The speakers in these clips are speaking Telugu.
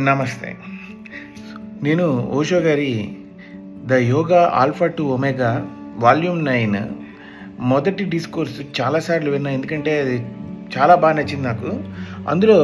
నమస్తే. నేను ఓషో గారి 'the yoga alpha to omega' volume 9 మొదటి డిస్కోర్స్ చాలాసార్లు విన్నా. ఎందుకంటే అది చాలా బాగా నచ్చింది నాకు. అందులో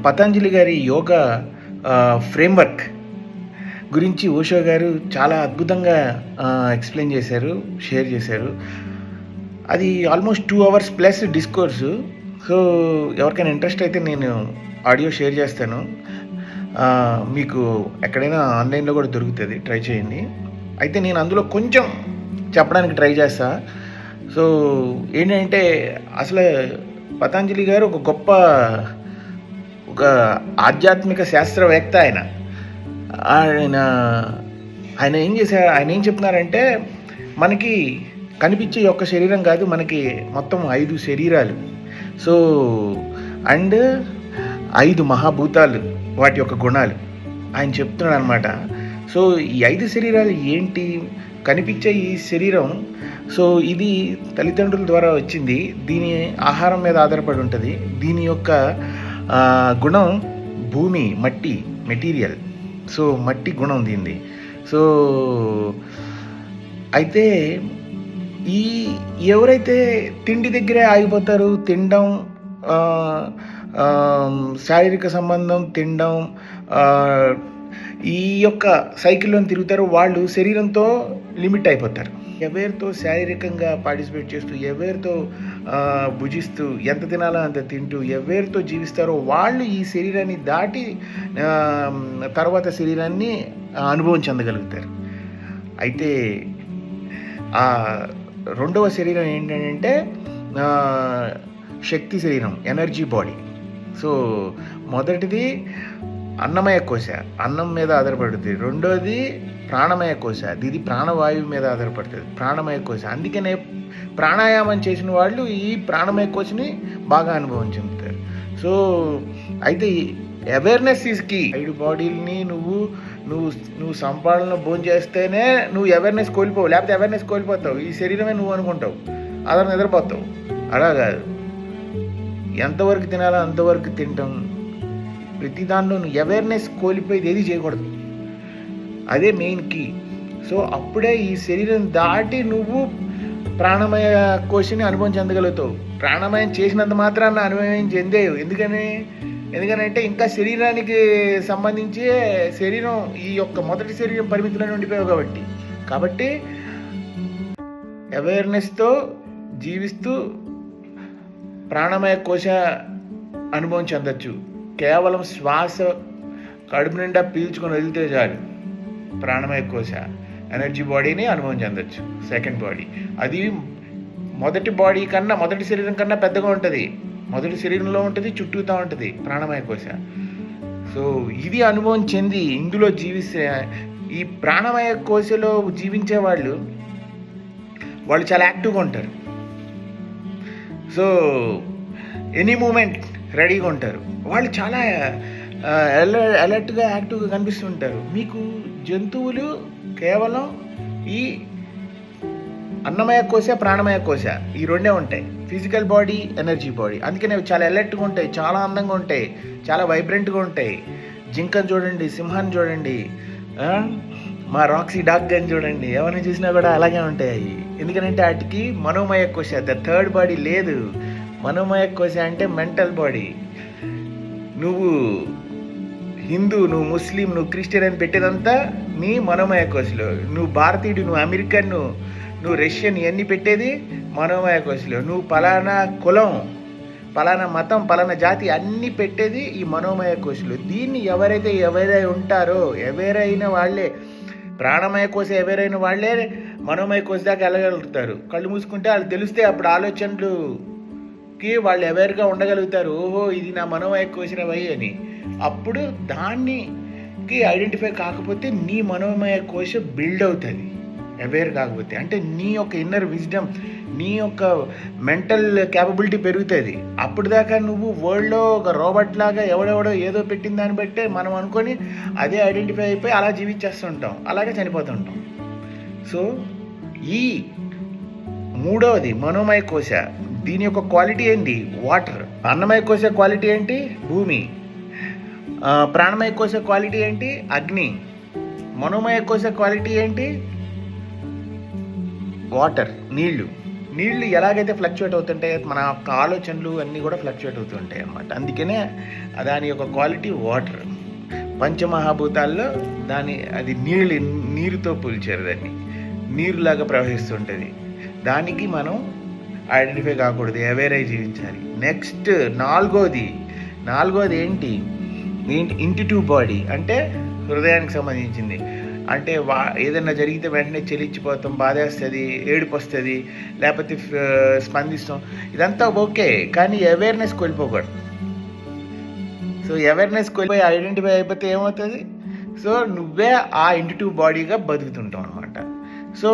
పతంజలి గారి యోగా ఫ్రేమ్వర్క్ గురించి ఓషో గారు చాలా అద్భుతంగా ఎక్స్ప్లెయిన్ చేశారు, షేర్ చేశారు. అది ఆల్మోస్ట్ 2 hours ప్లస్ డిస్కోర్సు. సో ఎవరికైనా ఇంట్రెస్ట్ అయితే నేను ఆడియో షేర్ చేస్తాను. మీకు ఎక్కడైనా ఆన్లైన్లో కూడా దొరుకుతుంది, ట్రై చేయండి. అయితే నేను అందులో కొంచెం చెప్పడానికి ట్రై చేస్తా. సో ఏంటంటే అసలు పతంజలి గారు ఒక గొప్ప ఆధ్యాత్మిక శాస్త్రవేత్త. ఆయన ఏం చెప్తున్నారంటే, మనకి కనిపించే ఒక్క శరీరం కాదు, మనకి మొత్తం 5 శరీరాలు. సో అండ్ 5 మహాభూతాలు, వాటి యొక్క గుణాలు ఆయన చెప్తున్నాడు అనమాట. సో ఈ 5 శరీరాలు ఏంటి? కనిపించే ఈ శరీరం, సో ఇది తల్లిదండ్రుల ద్వారా వచ్చింది. దీని ఆహారం మీద ఆధారపడి ఉంటుంది. దీని యొక్క గుణం భూమి, మట్టి, మెటీరియల్. సో మట్టి గుణం దీనిది. సో అయితే ఎవరైతే తిండి దగ్గరే ఆగిపోతారు, తినడం, శారీరక సంబంధం, తినడం, ఈ యొక్క సైకిల్లో తిరుగుతారు, వాళ్ళు శరీరంతో లిమిట్ అయిపోతారు. ఎవరితో శారీరకంగా పార్టిసిపేట్ చేస్తూ, ఎవరితో భుజిస్తూ, ఎంత తినాలో అంత తింటూ, ఎవరితో జీవిస్తారో వాళ్ళు ఈ శరీరాన్ని దాటి తర్వాత శరీరాన్ని అనుభవం చెందగలుగుతారు. అయితే ఆ రెండవ శరీరం ఏంటంటే శక్తి శరీరం, ఎనర్జీ బాడీ. సో మొదటిది అన్నమయ కోశ, అన్నం మీద ఆధారపడుతుంది. రెండోది ప్రాణమయ కోశ, ఇది ప్రాణవాయువు మీద ఆధారపడుతుంది, ప్రాణమయ కోశ. అందుకనే ప్రాణాయామం చేసిన వాళ్ళు ఈ ప్రాణమయ కోశని బాగా అనుభవం చెందుతారు. సో అయితే అవేర్నెస్ ఈజ్ కీ. 5 బాడీలని నువ్వు సంపాదనలో భోజనం చేస్తేనే నువ్వు అవేర్నెస్ కోల్పోవు, లేకపోతే అవేర్నెస్ కోల్పోతావు. ఈ శరీరమే నువ్వు అనుకుంటావు, అలా నిద్రపోతావు. అలా కాదు, ఎంతవరకు తినాలో అంతవరకు తింటాం. ప్రతి దానిలో నువ్వు అవేర్నెస్ కోల్పోయేది ఏది చేయకూడదు. అదే మెయిన్ కీ. సో అప్పుడే ఈ శరీరం దాటి నువ్వు ప్రాణమయ కోశని అనుభవం చెందగలుగుతావు. ప్రాణమయం చేసినంత మాత్రాన అనుభవం చెందేవు. ఎందుకనంటే ఇంకా శరీరానికి సంబంధించి శరీరం ఈ యొక్క మొదటి శరీరం పరిమితిలోనే ఉండిపోయావు కాబట్టి అవేర్నెస్తో జీవిస్తూ ప్రాణమయ కోశ అనుభవం చెందొచ్చు. కేవలం శ్వాస కడుపు నిండా పీల్చుకొని వదిలితే చాలు, ప్రాణమయ కోశ ఎనర్జీ బాడీని అనుభవం చెందొచ్చు. సెకండ్ బాడీ అది మొదటి శరీరం కన్నా పెద్దగా ఉంటుంది. మొదటి శరీరంలో ఉంటుంది, చుట్టూతా ఉంటుంది ప్రాణమయ కోశ. సో ఇది అనుభవం చెంది ఇందులో జీవిస్తే, ఈ ప్రాణమయ కోశలో జీవించే వాళ్ళు చాలా యాక్టివ్గా ఉంటారు. సో ఎనీ మూమెంట్ రెడీగా ఉంటారు. వాళ్ళు చాలా అలర్ట్గా, యాక్టివ్గా కనిపిస్తుంటారు. మీకు జంతువులు కేవలం ఈ అన్నమయ కోశ, ప్రాణమయ కోశ, ఈ రెండే ఉంటాయి. Physical body, energy body. అందుకనే చాలా అలర్ట్గా ఉంటాయి, చాలా అందంగా ఉంటాయి, చాలా వైబ్రెంట్గా ఉంటాయి. జింకను చూడండి, సింహాన్ని చూడండి, మా రాక్సీ డాగ్ గని చూడండి, ఎవరిని చూసినా కూడా అలాగే ఉంటాయి. ఎందుకంటే వాటికి మనోమయ కోశ, ద థర్డ్ బాడీ లేదు. మనోమయ కోశ అంటే మెంటల్ బాడీ. నువ్వు హిందూ, నువ్వు ముస్లిం, నువ్వు క్రిస్టియన్ అని పెట్టేదంతా నీ మనోమయ కోశలో. నువ్వు భారతీయుడు, నువ్వు అమెరికన్, నువ్వు రష్యన్, ఇవన్నీ పెట్టేది మనోమయ కోశలో. నువ్వు పలానా కులం, పలానా మతం, పలానా జాతి అన్నీ పెట్టేది ఈ మనోమయ కోశలో. దీన్ని ఎవరైతే ఉంటారో, ఎవరైనా వాళ్ళే ప్రాణమయ కోశ, ఎవరైనా వాళ్ళే మనోమయ కోశ దాకా వెళ్ళగలుగుతారు. కళ్ళు మూసుకుంటే వాళ్ళు తెలిస్తే అప్పుడు ఆలోచనలుకి వాళ్ళు అవేర్గా ఉండగలుగుతారు. ఓహో ఇది నా మనోమయ కోశనవై అని. అప్పుడు దానికి ఐడెంటిఫై కాకపోతే నీ మనోమయ కోశ బిల్డ్ అవుతుంది. అవేర్ కాకపోతే అంటే నీ యొక్క ఇన్నర్ విజ్డమ్, నీ యొక్క మెంటల్ క్యాపబిలిటీ పెరుగుతుంది. అప్పుడు దాకా నువ్వు వరల్డ్లో ఒక రోబోట్ లాగా ఎవడెవడో ఏదో పెట్టిన దాన్ని బట్టే మనం అనుకొని అదే ఐడెంటిఫై అయిపోయి అలా జీవించేస్తుంటాం, అలాగే చనిపోతుంటాం. సో ఈ మూడవది మనోమయ కోశ. దీని యొక్క క్వాలిటీ ఏంటి? వాటర్. అన్నమయ కోశ క్వాలిటీ ఏంటి? భూమి. ప్రాణమయ కోశ క్వాలిటీ ఏంటి? అగ్ని. మనోమయ కోశ క్వాలిటీ ఏంటి? వాటర్, నీళ్లు. నీళ్లు ఎలాగైతే ఫ్లక్చువేట్ అవుతుంటాయి, మన యొక్క ఆలోచనలు అన్నీ కూడా ఫ్లక్చువేట్ అవుతుంటాయి అన్నమాట. అందుకనే దాని యొక్క క్వాలిటీ వాటర్. పంచమహాభూతాల్లో అది నీరుతో పోల్చారు. దాన్ని నీరులాగా ప్రవహిస్తుంటుంది. దానికి మనం ఐడెంటిఫై కాకూడదు, అవేరై జీవించాలి. నెక్స్ట్ నాలుగోది ఏంటి? ఇంటిట్యూబ్ బాడీ అంటే హృదయానికి సంబంధించింది. అంటే ఏదైనా జరిగితే వెంటనే చెలించిపోతాం, బాధేస్తుంది, ఏడుపు వస్తుంది, లేకపోతే స్పందిస్తాం. ఇదంతా ఓకే, కానీ అవేర్నెస్ కోల్పోకూడదు. సో అవేర్నెస్ కోల్పోయి ఐడెంటిఫై అయిపోతే ఏమవుతుంది? సో నువ్వే ఆ ఇంటిట్యూబ్ బాడీగా బతుకుతుంటావు అనమాట. సో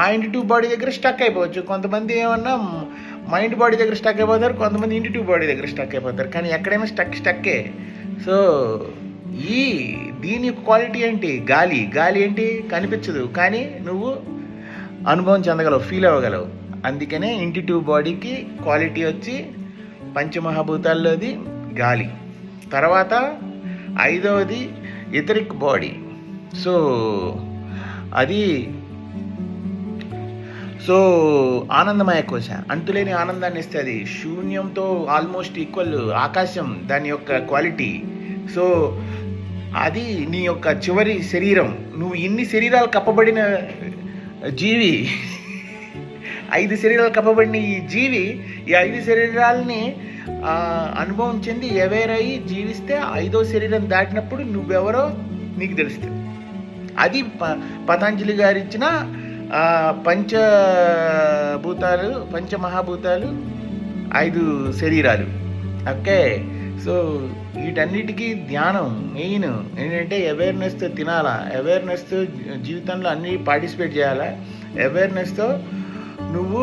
ఆ ఇంటిట్యూబ్ బాడీ దగ్గర స్టక్ అయిపోవచ్చు. కొంతమంది ఏమన్నా మైండ్ బాడీ దగ్గర స్టక్ అయిపోతారు, కొంతమంది ఇంటిట్యూబ్ బాడీ దగ్గర స్టక్ అయిపోతారు. కానీ ఎక్కడైనా స్టక్కే. సో దీని క్వాలిటీ ఏంటి? గాలి ఏంటి? కనిపించదు, కానీ నువ్వు అనుభవం చెందగలవు, ఫీల్ అవ్వగలవు. అందుకనే ఇంటిట్యూబ్ బాడీకి క్వాలిటీ వచ్చి పంచమహాభూతాల్లోది గాలి. తర్వాత 5వది ఎథరిక్ బాడీ. సో ఆనందమయ కోశ అంతులేని ఆనందాన్ని ఇస్తుంది. శూన్యంతో ఆల్మోస్ట్ ఈక్వల్ ఆకాశం దాని యొక్క క్వాలిటీ. సో అది నీ యొక్క చివరి శరీరం. నువ్వు ఇన్ని శరీరాలు కప్పబడిన జీవి, 5 శరీరాలు కప్పబడిన ఈ జీవి, ఈ 5 శరీరాలని అనుభవం చెంది అవేరయ్యి జీవిస్తే 5వ శరీరం దాటినప్పుడు నువ్వెవరో నీకు తెలుస్తుంది. అది పతంజలి గారు ఇచ్చిన పంచమహాభూతాలు 5 శరీరాలు. ఓకే. సో వీటన్నిటికీ ధ్యానం మెయిన్ ఏంటంటే అవేర్నెస్తో తినాలా, అవేర్నెస్తో జీవితంలో అన్నీ పార్టిసిపేట్ చేయాలా, అవేర్నెస్తో నువ్వు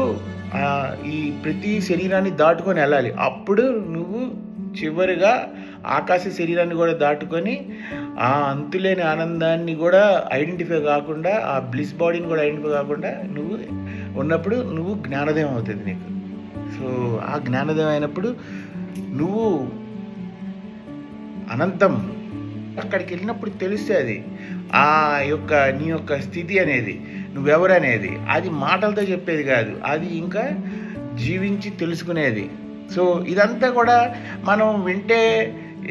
ఈ ప్రతి శరీరాన్ని దాటుకొని వెళ్ళాలి. అప్పుడు నువ్వు చివరిగా ఆకాశ శరీరాన్ని కూడా దాటుకొని ఆ అంతులేని ఆనందాన్ని కూడా ఐడెంటిఫై కాకుండా, ఆ బ్లిస్ బాడీని కూడా ఐడెంటిఫై కాకుండా నువ్వు ఉన్నప్పుడు నువ్వు జ్ఞానోదయం అవుతుంది నీకు. సో ఆ జ్ఞానోదయం అయినప్పుడు నువ్వు అనంతం. అక్కడికి వెళ్ళినప్పుడు తెలుస్తుంది నీ యొక్క స్థితి అనేది, నువ్వెవరు అనేది. అది మాటలతో చెప్పేది కాదు, అది ఇంకా జీవించి తెలుసుకునేది. సో ఇదంతా కూడా మనం వింటే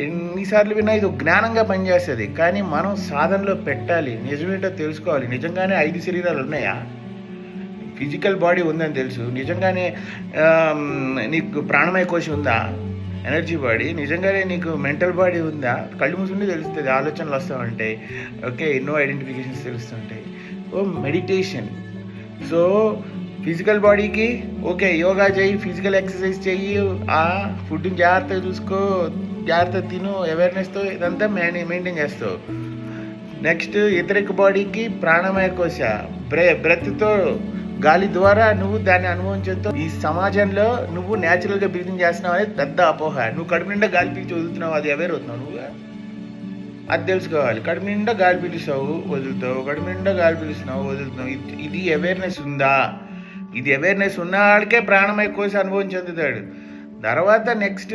ఎన్నిసార్లు విన్నా ఇది జ్ఞానంగా పనిచేస్తుంది. కానీ మనం సాధనలో పెట్టాలి, నిజమేంటో తెలుసుకోవాలి. నిజంగానే 5 శరీరాలు ఉన్నాయా? ఫిజికల్ బాడీ ఉందని తెలుసు, నిజంగానే నీకు ప్రాణమయ కోశం ఉందా, ఎనర్జీ బాడీ, నిజంగానే నీకు మెంటల్ బాడీ ఉందా? కళ్ళు మూసుకుంటే తెలుస్తుంది, ఆలోచనలు వస్తూ ఉంటాయి. ఓకే, ఎన్నో ఐడెంటిఫికేషన్స్ తెలుస్తుంటాయి. మెడిటేషన్. సో ఫిజికల్ బాడీకి ఓకే, యోగా చేయి, ఫిజికల్ ఎక్సర్సైజ్ చెయ్యి, ఫుడ్ని జాగ్రత్తగా చూసుకో, జాగ్రత్తగా తిను, అవేర్నెస్తో ఇదంతా మెయింటైన్ చేస్తావు. నెక్స్ట్ ఇతరిక బాడీకి ప్రాణమయ కోశ, బ్రెత్తో గాలి ద్వారా నువ్వు దాన్ని అనుభవించడంతో ఈ సమాజంలో నువ్వు న్యాచురల్గా బ్రీతింగ్ చేస్తున్నావు అనేది పెద్ద అపోహ. నువ్వు కడుపు నిండా గాలి పీల్చి వదులుతున్నావు, అది అవేర్ అవుతున్నావు నువ్వు, అది తెలుసుకోవాలి. కడుపు నిండా గాలి పీలుస్తావు, వదులుతావు, కడుపు నిండా గాలి పీలుస్తున్నావు, వదులుతున్నావు. ఇది అవేర్నెస్ ఉందా? ఇది అవేర్నెస్ ఉన్నవాడికే ప్రాణమయ కోశ అనుభవం చెందుతాడు. తర్వాత నెక్స్ట్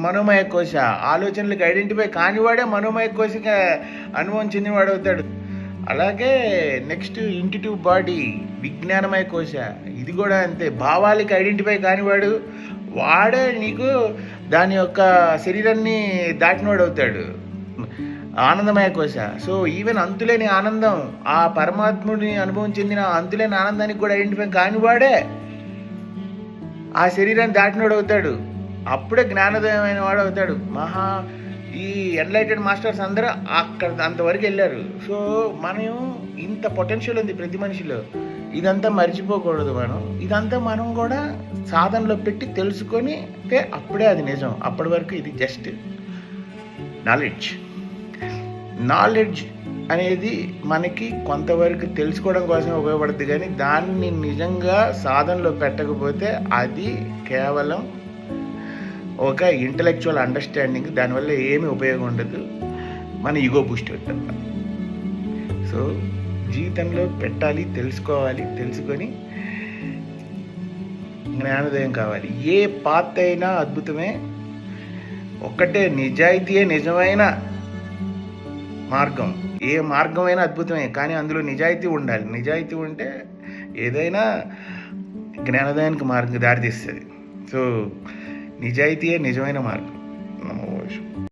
మనోమయ కోశ, ఆలోచనలకు ఐడెంటిఫై కానివాడే మనోమయ కోశగా అనుభవం చెందినవాడు అవుతాడు. అలాగే నెక్స్ట్ ఇంటిట్యూబ్ బాడీ, విజ్ఞానమయ కోశ, ఇది కూడా అంతే. భావాలకి ఐడెంటిఫై కానివాడు వాడే నీకు దాని యొక్క శరీరాన్ని దాటినవాడు అవుతాడు. ఆనందమయ కోశ. సో ఈవెన్ అంతులేని ఆనందం, ఆ పరమాత్ముడిని అనుభవం చెందిన అంతులేని ఆనందానికి కూడా ఐడెంటిఫై కానివాడే ఆ శరీరాన్ని దాటినవాడు అవుతాడు. అప్పుడే జ్ఞానోదయమైన వాడు అవుతాడు. ఈ ఎన్లైటెడ్ మాస్టర్స్ అందరూ అక్కడ అంతవరకు వెళ్ళారు. సో మనం ఇంత పొటెన్షియల్ ఉంది ప్రతి మనిషిలో, ఇదంతా మర్చిపోకూడదు. ఇదంతా మనం కూడా సాధనలో పెట్టి తెలుసుకొని అప్పుడే అది నిజం. అప్పటి వరకు ఇది జస్ట్ నాలెడ్జ్ అనేది మనకి కొంతవరకు తెలుసుకోవడం కోసం ఉపయోగపడుతుంది. కానీ దాన్ని నిజంగా సాధనలో పెట్టకపోతే అది కేవలం ఒక ఇంటలెక్చువల్ అండర్స్టాండింగ్, దానివల్ల ఏమీ ఉపయోగం ఉండదు, మన ఈగో బూస్ట్ అవుతుంది. సో జీవితంలో పెట్టాలి, తెలుసుకోవాలి, తెలుసుకొని జ్ఞానోదయం కావాలి. ఏ పాత్ అయినా అద్భుతమే, ఒక్కటే నిజాయితీయే నిజమైన మార్గం. ఏ మార్గమైనా అద్భుతమే, కానీ అందులో నిజాయితీ ఉండాలి. నిజాయితీ ఉంటే ఏదైనా జ్ఞానోదయానికి దారితీస్తుంది. సో నిజాయితీయే నిజమైన మార్గం. నమో